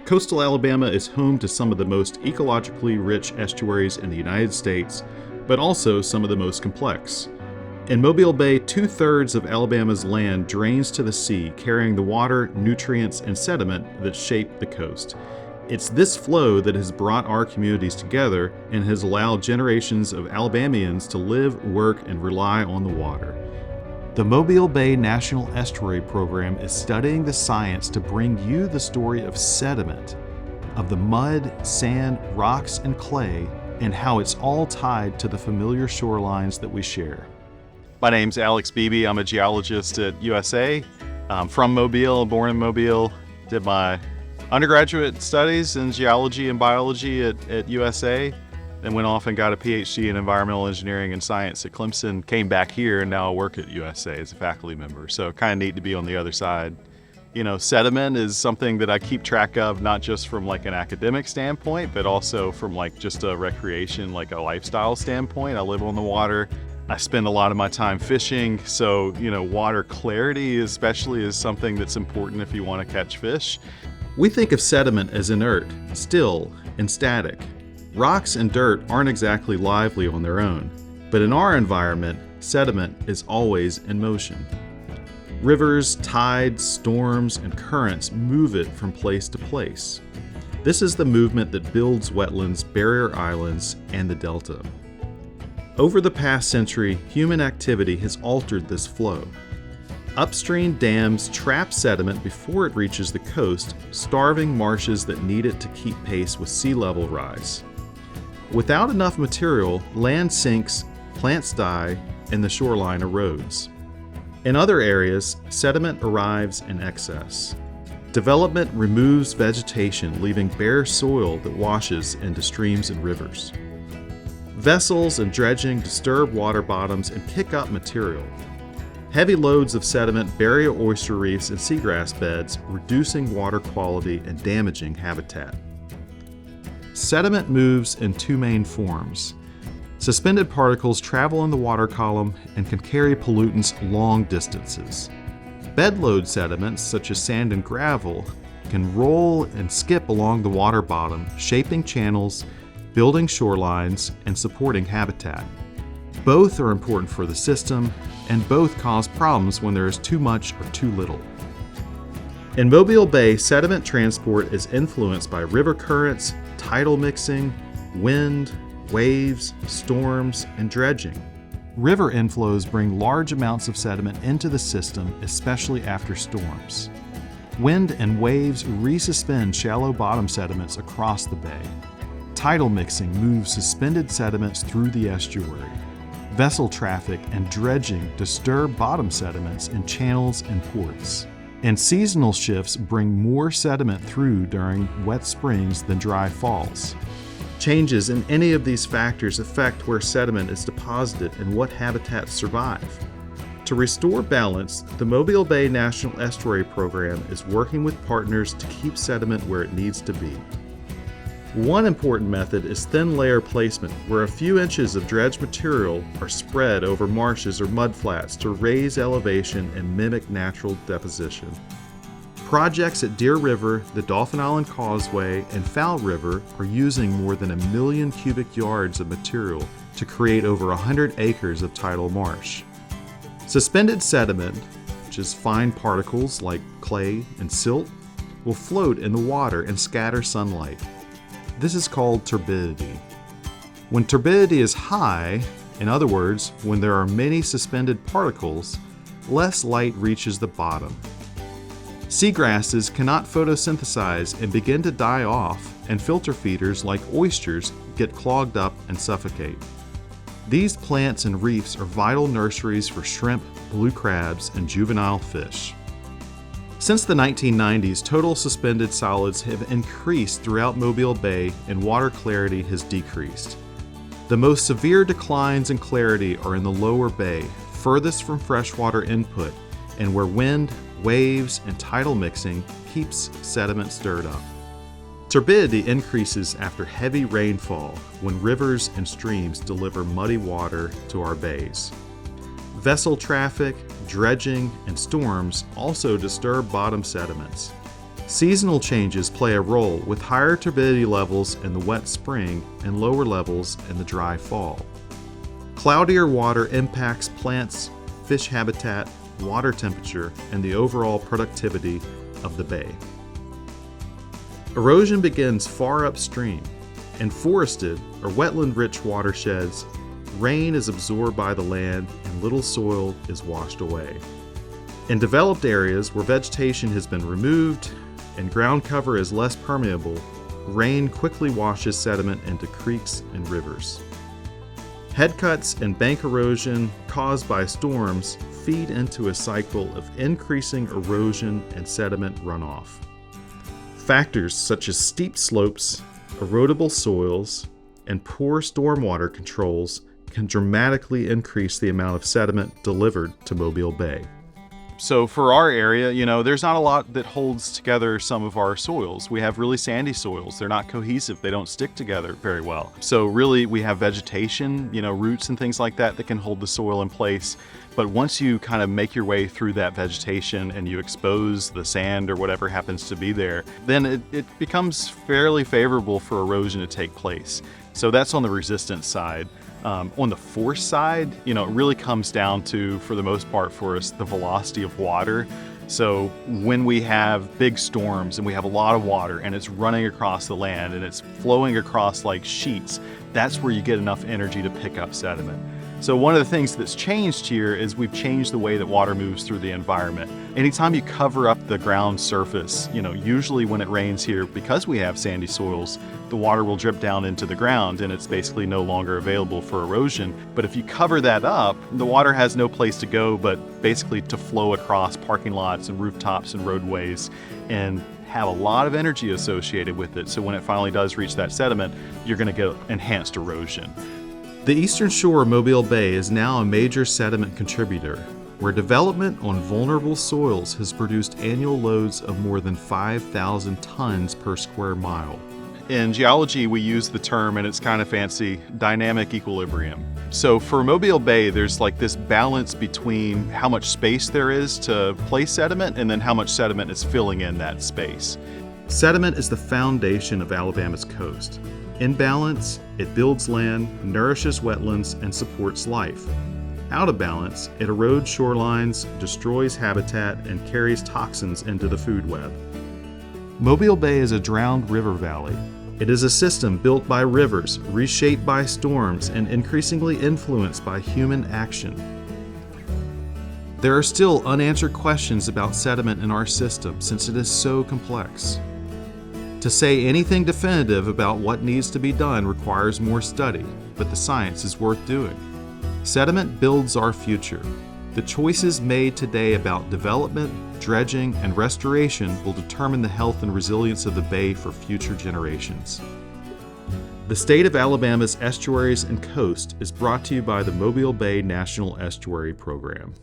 Coastal Alabama is home to some of the most ecologically rich estuaries in the United States, but also some of the most complex. In Mobile Bay, 2/3 of Alabama's land drains to the sea, carrying the water, nutrients, and sediment that shape the coast. It's this flow that has brought our communities together and has allowed generations of Alabamians to live, work, and rely on the water. The Mobile Bay National Estuary Program is studying the science to bring you the story of sediment, of the mud, sand, rocks, and clay, and how it's all tied to the familiar shorelines that we share. My name's Alex Beebe. I'm a geologist at USA. I'm from Mobile, born in Mobile. Did my undergraduate studies in geology and biology at USA. Then went off and got a PhD in environmental engineering and science at Clemson, came back here, and now I work at USA as a faculty member. So kind of neat to be on the other side. You know, sediment is something that I keep track of, not just from like an academic standpoint, but also from like just a recreation, like a lifestyle standpoint. I live on the water. I spend a lot of my time fishing. So, you know, water clarity especially is something that's important if you want to catch fish. We think of sediment as inert, still, and static. Rocks and dirt aren't exactly lively on their own, but in our environment, sediment is always in motion. Rivers, tides, storms, and currents move it from place to place. This is the movement that builds wetlands, barrier islands, and the delta. Over the past century, human activity has altered this flow. Upstream dams trap sediment before it reaches the coast, starving marshes that need it to keep pace with sea level rise. Without enough material, land sinks, plants die, and the shoreline erodes. In other areas, sediment arrives in excess. Development removes vegetation, leaving bare soil that washes into streams and rivers. Vessels and dredging disturb water bottoms and pick up material. Heavy loads of sediment bury oyster reefs and seagrass beds, reducing water quality and damaging habitat. Sediment moves in two main forms. Suspended particles travel in the water column and can carry pollutants long distances. Bedload sediments, such as sand and gravel, can roll and skip along the water bottom, shaping channels, building shorelines, and supporting habitat. Both are important for the system, and both cause problems when there is too much or too little. In Mobile Bay, sediment transport is influenced by river currents, tidal mixing, wind, waves, storms, and dredging. River inflows bring large amounts of sediment into the system, especially after storms. Wind and waves resuspend shallow bottom sediments across the bay. Tidal mixing moves suspended sediments through the estuary. Vessel traffic and dredging disturb bottom sediments in channels and ports. And seasonal shifts bring more sediment through during wet springs than dry falls. Changes in any of these factors affect where sediment is deposited and what habitats survive. To restore balance, the Mobile Bay National Estuary Program is working with partners to keep sediment where it needs to be. One important method is thin layer placement, where a few inches of dredged material are spread over marshes or mudflats to raise elevation and mimic natural deposition. Projects at Deer River, the Dauphin Island Causeway, and Fowl River are using more than 1 million cubic yards of material to create over 100 acres of tidal marsh. Suspended sediment, which is fine particles like clay and silt, will float in the water and scatter sunlight. This is called turbidity. When turbidity is high, in other words, when there are many suspended particles, less light reaches the bottom. Seagrasses cannot photosynthesize and begin to die off, and filter feeders like oysters get clogged up and suffocate. These plants and reefs are vital nurseries for shrimp, blue crabs, and juvenile fish. Since the 1990s, total suspended solids have increased throughout Mobile Bay and water clarity has decreased. The most severe declines in clarity are in the lower bay, furthest from freshwater input, and where wind, waves, and tidal mixing keeps sediment stirred up. Turbidity increases after heavy rainfall when rivers and streams deliver muddy water to our bays. Vessel traffic, dredging, and storms also disturb bottom sediments. Seasonal changes play a role, with higher turbidity levels in the wet spring and lower levels in the dry fall. Cloudier water impacts plants, fish habitat, water temperature, and the overall productivity of the bay. Erosion begins far upstream. In forested or wetland-rich watersheds, rain is absorbed by the land and little soil is washed away. In developed areas where vegetation has been removed and ground cover is less permeable, rain quickly washes sediment into creeks and rivers. Head cuts and bank erosion caused by storms feed into a cycle of increasing erosion and sediment runoff. Factors such as steep slopes, erodible soils, and poor stormwater controls can dramatically increase the amount of sediment delivered to Mobile Bay. So for our area, there's not a lot that holds together some of our soils. We have really sandy soils. They're not cohesive. They don't stick together very well. So really we have vegetation, roots and things like that can hold the soil in place. But once you kind of make your way through that vegetation and you expose the sand or whatever happens to be there, then it becomes fairly favorable for erosion to take place. So that's on the resistance side. On the force side, it really comes down to, for the most part for us, the velocity of water. So when we have big storms and we have a lot of water and it's running across the land and it's flowing across like sheets, that's where you get enough energy to pick up sediment. So one of the things that's changed here is we've changed the way that water moves through the environment. Anytime you cover up the ground surface, usually when it rains here, because we have sandy soils, the water will drip down into the ground and it's basically no longer available for erosion. But if you cover that up, the water has no place to go but basically to flow across parking lots and rooftops and roadways and have a lot of energy associated with it. So when it finally does reach that sediment, you're going to get enhanced erosion. The eastern shore of Mobile Bay is now a major sediment contributor, where development on vulnerable soils has produced annual loads of more than 5,000 tons per square mile. In geology, we use the term, and it's kind of fancy, dynamic equilibrium. So for Mobile Bay, there's like this balance between how much space there is to place sediment and then how much sediment is filling in that space. Sediment is the foundation of Alabama's coast. In balance, it builds land, nourishes wetlands, and supports life. Out of balance, it erodes shorelines, destroys habitat, and carries toxins into the food web. Mobile Bay is a drowned river valley. It is a system built by rivers, reshaped by storms, and increasingly influenced by human action. There are still unanswered questions about sediment in our system since it is so complex. To say anything definitive about what needs to be done requires more study, but the science is worth doing. Sediment builds our future. The choices made today about development, dredging, and restoration will determine the health and resilience of the bay for future generations. The State of Alabama's Estuaries and Coast is brought to you by the Mobile Bay National Estuary Program.